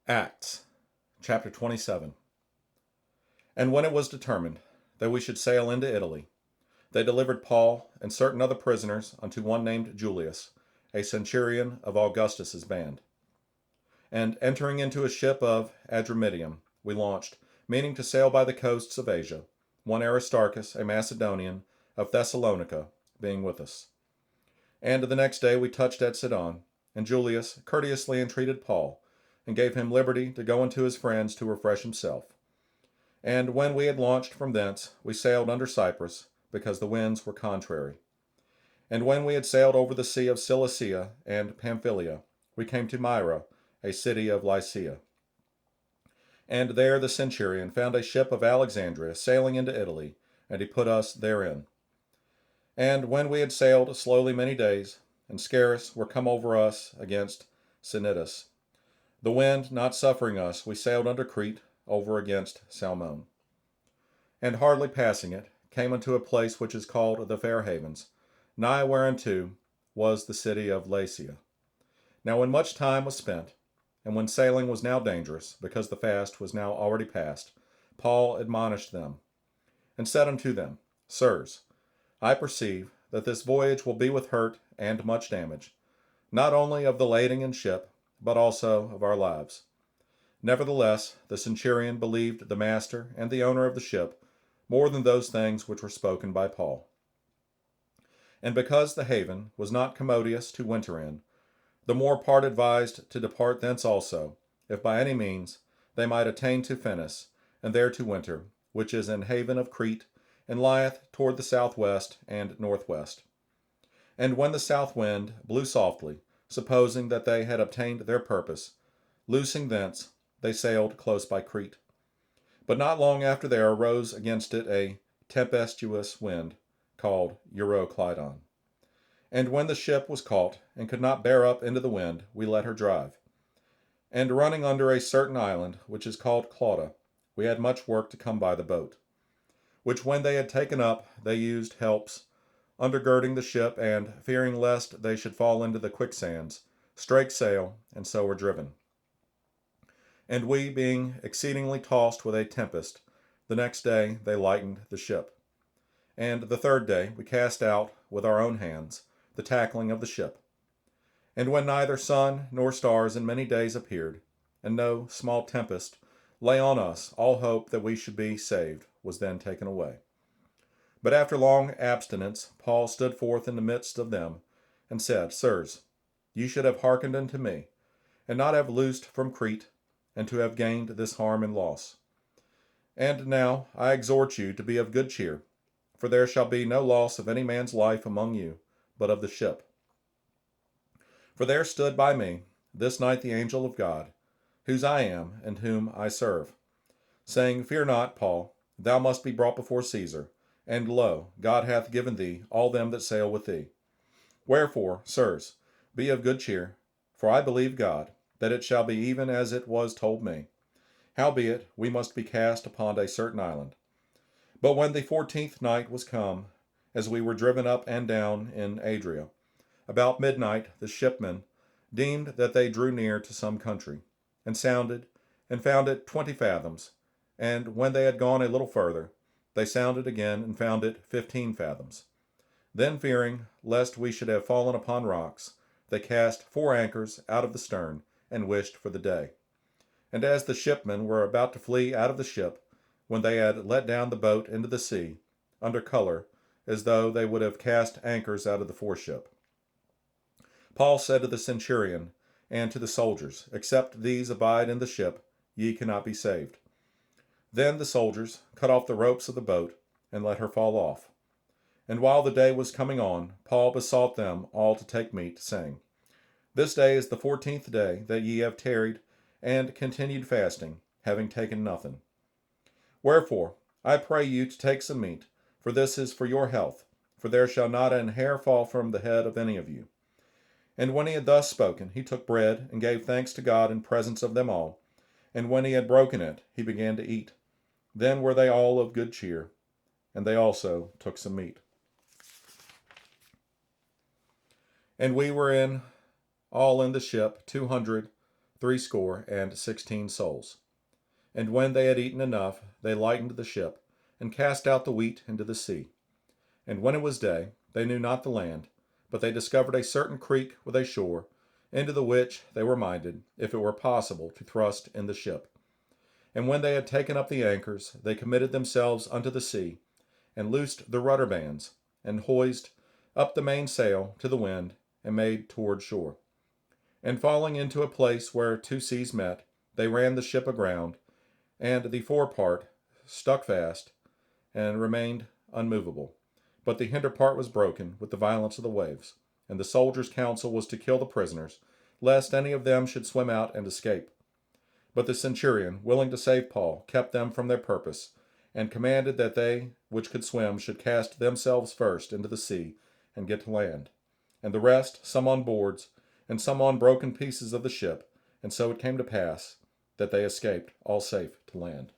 Acts, chapter 27. And when it was determined that we should sail into Italy, they delivered Paul and certain other prisoners unto one named Julius, a centurion of Augustus's band. And entering into a ship of Adramyttium, we launched, meaning to sail by the coasts of Asia, one Aristarchus, a Macedonian, of Thessalonica, being with us. And the next day we touched at Sidon, and Julius courteously entreated Paul, and gave him liberty to go unto his friends to refresh himself. And when we had launched from thence, we sailed under Cyprus, because the winds were contrary. And when we had sailed over the sea of Cilicia and Pamphylia, we came to Myra, a city of Lycia. And there the centurion found a ship of Alexandria sailing into Italy, and he put us therein. And when we had sailed slowly many days, and scarce were come over us against Cnidus, the wind not suffering us, we sailed under Crete, over against Salmone. And hardly passing it, came unto a place which is called the Fair Havens, nigh whereunto was the city of Lasea. Now when much time was spent, and when sailing was now dangerous, because the fast was now already past, Paul admonished them, and said unto them, Sirs, I perceive that this voyage will be with hurt and much damage, not only of the lading and ship, but also of our lives. Nevertheless, the centurion believed the master and the owner of the ship more than those things which were spoken by Paul. And because the haven was not commodious to winter in, the more part advised to depart thence also, if by any means they might attain to Phenice, and there to winter, which is an haven of Crete, and lieth toward the southwest and northwest. And when the south wind blew softly, supposing that they had obtained their purpose, loosing thence, they sailed close by Crete. But not long after there arose against it a tempestuous wind, called Euroclydon. And when the ship was caught, and could not bear up into the wind, we let her drive. And running under a certain island, which is called Clauda, we had much work to come by the boat. Which when they had taken up, they used helps, undergirding the ship, and, fearing lest they should fall into the quicksands, strake sail, and so were driven. And we, being exceedingly tossed with a tempest, the next day they lightened the ship. And the third day we cast out, with our own hands, the tackling of the ship. And when neither sun nor stars in many days appeared, and no small tempest lay on us, all hope that we should be saved was then taken away. But after long abstinence, Paul stood forth in the midst of them, and said, Sirs, ye should have hearkened unto me, and not have loosed from Crete, and to have gained this harm and loss. And now I exhort you to be of good cheer, for there shall be no loss of any man's life among you, but of the ship. For there stood by me this night the angel of God, whose I am, and whom I serve, saying, Fear not, Paul, thou must be brought before Caesar, and lo, God hath given thee all them that sail with thee. Wherefore, sirs, be of good cheer, for I believe God, that it shall be even as it was told me. Howbeit, we must be cast upon a certain island. But when the 14th night was come, as we were driven up and down in Adria, about midnight the shipmen deemed that they drew near to some country, and sounded, and found it 20 fathoms. And when they had gone a little further, they sounded again, and found it 15 fathoms. Then fearing lest we should have fallen upon rocks, they cast 4 anchors out of the stern, and wished for the day. And as the shipmen were about to flee out of the ship, when they had let down the boat into the sea, under color, as though they would have cast anchors out of the foreship, Paul said to the centurion and to the soldiers, Except these abide in the ship, ye cannot be saved. Then the soldiers cut off the ropes of the boat, and let her fall off. And while the day was coming on, Paul besought them all to take meat, saying, This day is the 14th day that ye have tarried and continued fasting, having taken nothing. Wherefore, I pray you to take some meat, for this is for your health, for there shall not an hair fall from the head of any of you. And when he had thus spoken, he took bread, and gave thanks to God in presence of them all. And when he had broken it, he began to eat. Then were they all of good cheer, and they also took some meat. And we were all in the ship 203 60 souls. And when they had eaten enough, they lightened the ship, and cast out the wheat into the sea. And when it was day, they knew not the land, but they discovered a certain creek with a shore, into the which they were minded, if it were possible, to thrust in the ship. And when they had taken up the anchors, they committed themselves unto the sea, and loosed the rudder bands, and hoised up the mainsail to the wind, and made toward shore. And falling into a place where two seas met, they ran the ship aground, and the forepart stuck fast, and remained unmovable. But the hinder part was broken with the violence of the waves. And the soldiers' counsel was to kill the prisoners, lest any of them should swim out and escape. But the centurion, willing to save Paul, kept them from their purpose, and commanded that they which could swim should cast themselves first into the sea and get to land, and the rest, some on boards, and some on broken pieces of the ship. And so it came to pass that they escaped all safe to land.